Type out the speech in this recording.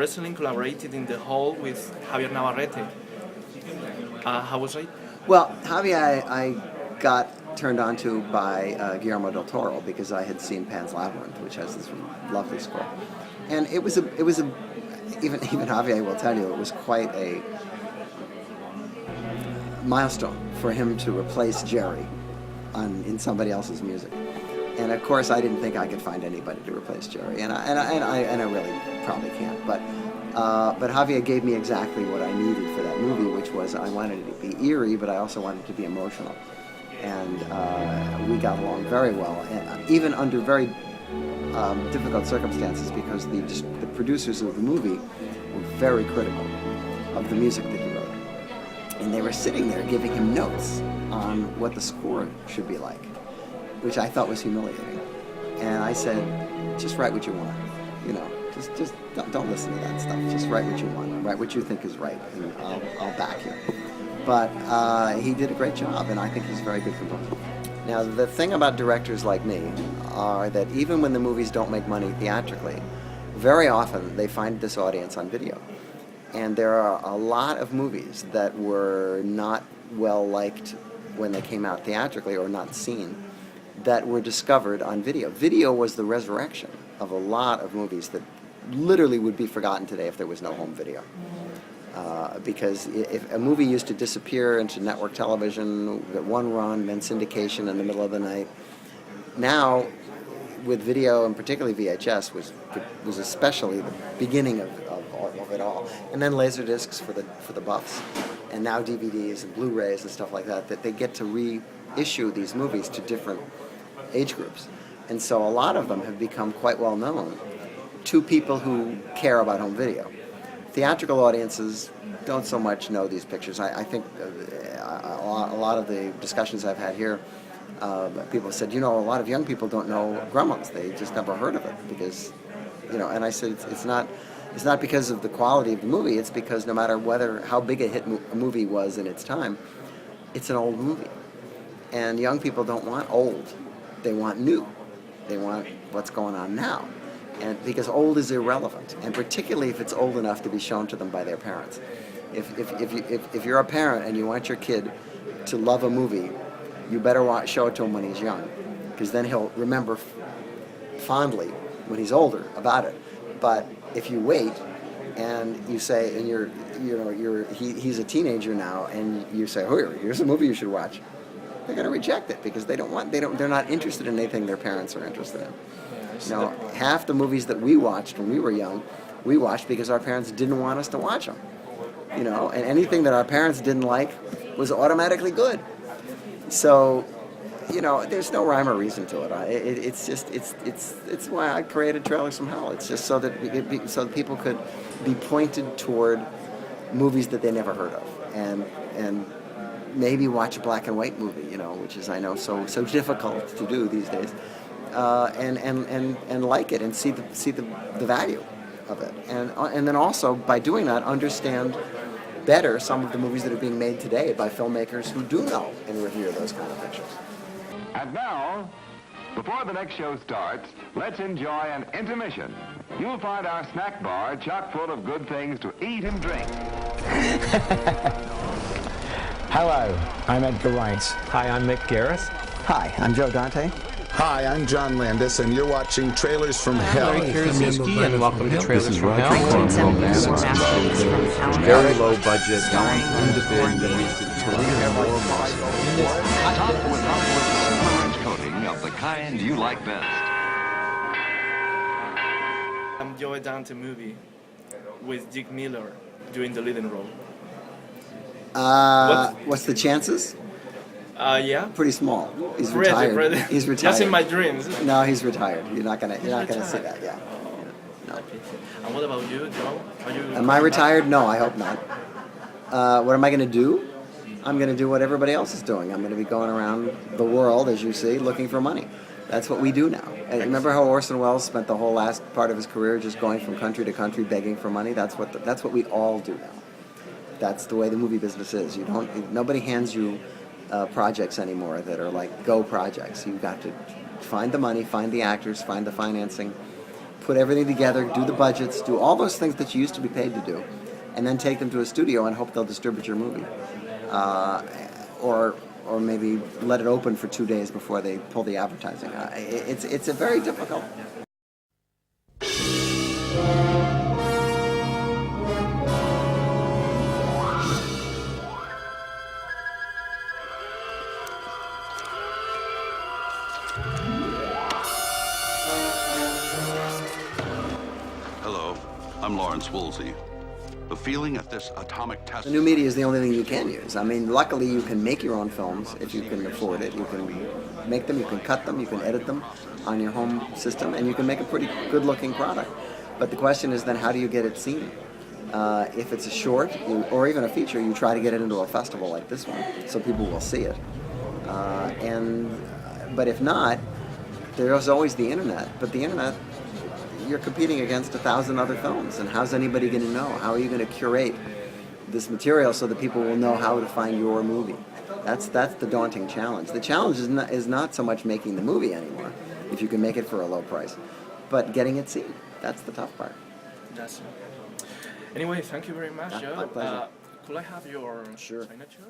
recently collaborated in the hall with Javier Navarrete. How was it? Well, Javier, I got turned on to by Guillermo del Toro because I had seen Pan's Labyrinth, which has this lovely score, and it was a even Javier will tell you it was quite a milestone for him to replace Jerry in somebody else's music. And of course, I didn't think I could find anybody to replace Jerry, and I really probably can't. But Javier gave me exactly what I needed for that movie, which was I wanted it to be eerie, but I also wanted it to be emotional. And we got along very well, and even under very difficult circumstances, because the producers of the movie were very critical of the music that he wrote, and they were sitting there giving him notes on what the score should be like, which I thought was humiliating. And I said, just write what you want, you know, just don't listen to that stuff. Just write what you want, write what you think is right, and I'll back you. But he did a great job, and I think he's a very good composer. Now, the thing about directors like me are that even when the movies don't make money theatrically, very often they find this audience on video. And there are a lot of movies that were not well liked when they came out theatrically or not seen that were discovered on video. Video was the resurrection of a lot of movies that literally would be forgotten today if there was no home video. Because if a movie used to disappear into network television, get one run, then syndication in the middle of the night. Now, with video, and particularly VHS, was especially the beginning of it all. And then Laserdiscs for the buffs, and now DVDs and Blu-rays and stuff like that, that they get to reissue these movies to different age groups. And so a lot of them have become quite well known to people who care about home video. Theatrical audiences don't so much know these pictures. I think a lot of the discussions I've had here, people have said, you know, a lot of young people don't know Gremlins. They just never heard of it because, you know. And I said, it's not because of the quality of the movie. It's because no matter how big a hit a movie was in its time, it's an old movie. And young people don't want old. They want new. They want what's going on now. And because old is irrelevant, and particularly if it's old enough to be shown to them by their parents. If you're a parent and you want your kid to love a movie, you better show it to him when he's young, because then he'll remember fondly when he's older about it. But if you wait and you say, and he's a teenager now, and you say, oh, here's a movie you should watch, they're going to reject it because they're not interested in anything their parents are interested in. You know, half the movies that we watched when we were young, we watched because our parents didn't want us to watch them. You know, and anything that our parents didn't like was automatically good. So, you know, there's no rhyme or reason to it. It's why I created Trailers from Hell. It's just so that people could be pointed toward movies that they never heard of, and maybe watch a black and white movie, you know, which is, I know, so difficult to do these days. And like it and see the value of it, and then also by doing that understand better some of the movies that are being made today by filmmakers who do know and revere those kind of pictures. And now, before the next show starts, let's enjoy an intermission. You'll find our snack bar chock full of good things to eat and drink. Hello, I'm Edgar Rice. Hi, I'm Mick Garris. Hi, I'm Joe Dante. Hi, I'm John Landis, and you're watching Trailers from Hell. Here's Mickey, and welcome to Trailers from Hell. 1970s masterpiece from Hell. Very low budget, Starring Topped with orange coating of the kind you like best. I'm Joe Dante movie with Dick Miller doing the leading role. What's the chances? Yeah. Pretty small. He's retired. Really. He's retired. Just in my dreams. No, he's retired. You're not gonna see that. Yeah. No. And what about you, Joe? Am I retired? No, I hope not. What am I gonna do? I'm gonna do what everybody else is doing. I'm gonna be going around the world, as you see, looking for money. That's what we do now. And remember how Orson Welles spent the whole last part of his career just going from country to country begging for money? That's what we all do now. That's the way the movie business is. Nobody hands you projects anymore that are like go projects. You've got to find the money, find the actors, find the financing, put everything together, do the budgets, do all those things that you used to be paid to do, and then take them to a studio and hope they'll distribute your movie. Or maybe let it open for 2 days before they pull the advertising. It's a very difficult. Hello, I'm Lawrence Woolsey. The feeling at this atomic test... The new media is the only thing you can use. I mean, luckily you can make your own films if you can afford it. You can make them, you can cut them, you can edit them on your home system, and you can make a pretty good-looking product. But the question is then, how do you get it seen? If it's a short, or even a feature, you try to get it into a festival like this one, so people will see it. But if not, there's always the internet. But the internet, you're competing against 1,000 other films, and how's anybody going to know? How are you going to curate this material so that people will know how to find your movie? That's the daunting challenge. The challenge is not so much making the movie anymore, if you can make it for a low price, but getting it seen. That's the tough part. That's it. Anyway, thank you very much, Joe. My pleasure. Could I have your Sure. signature?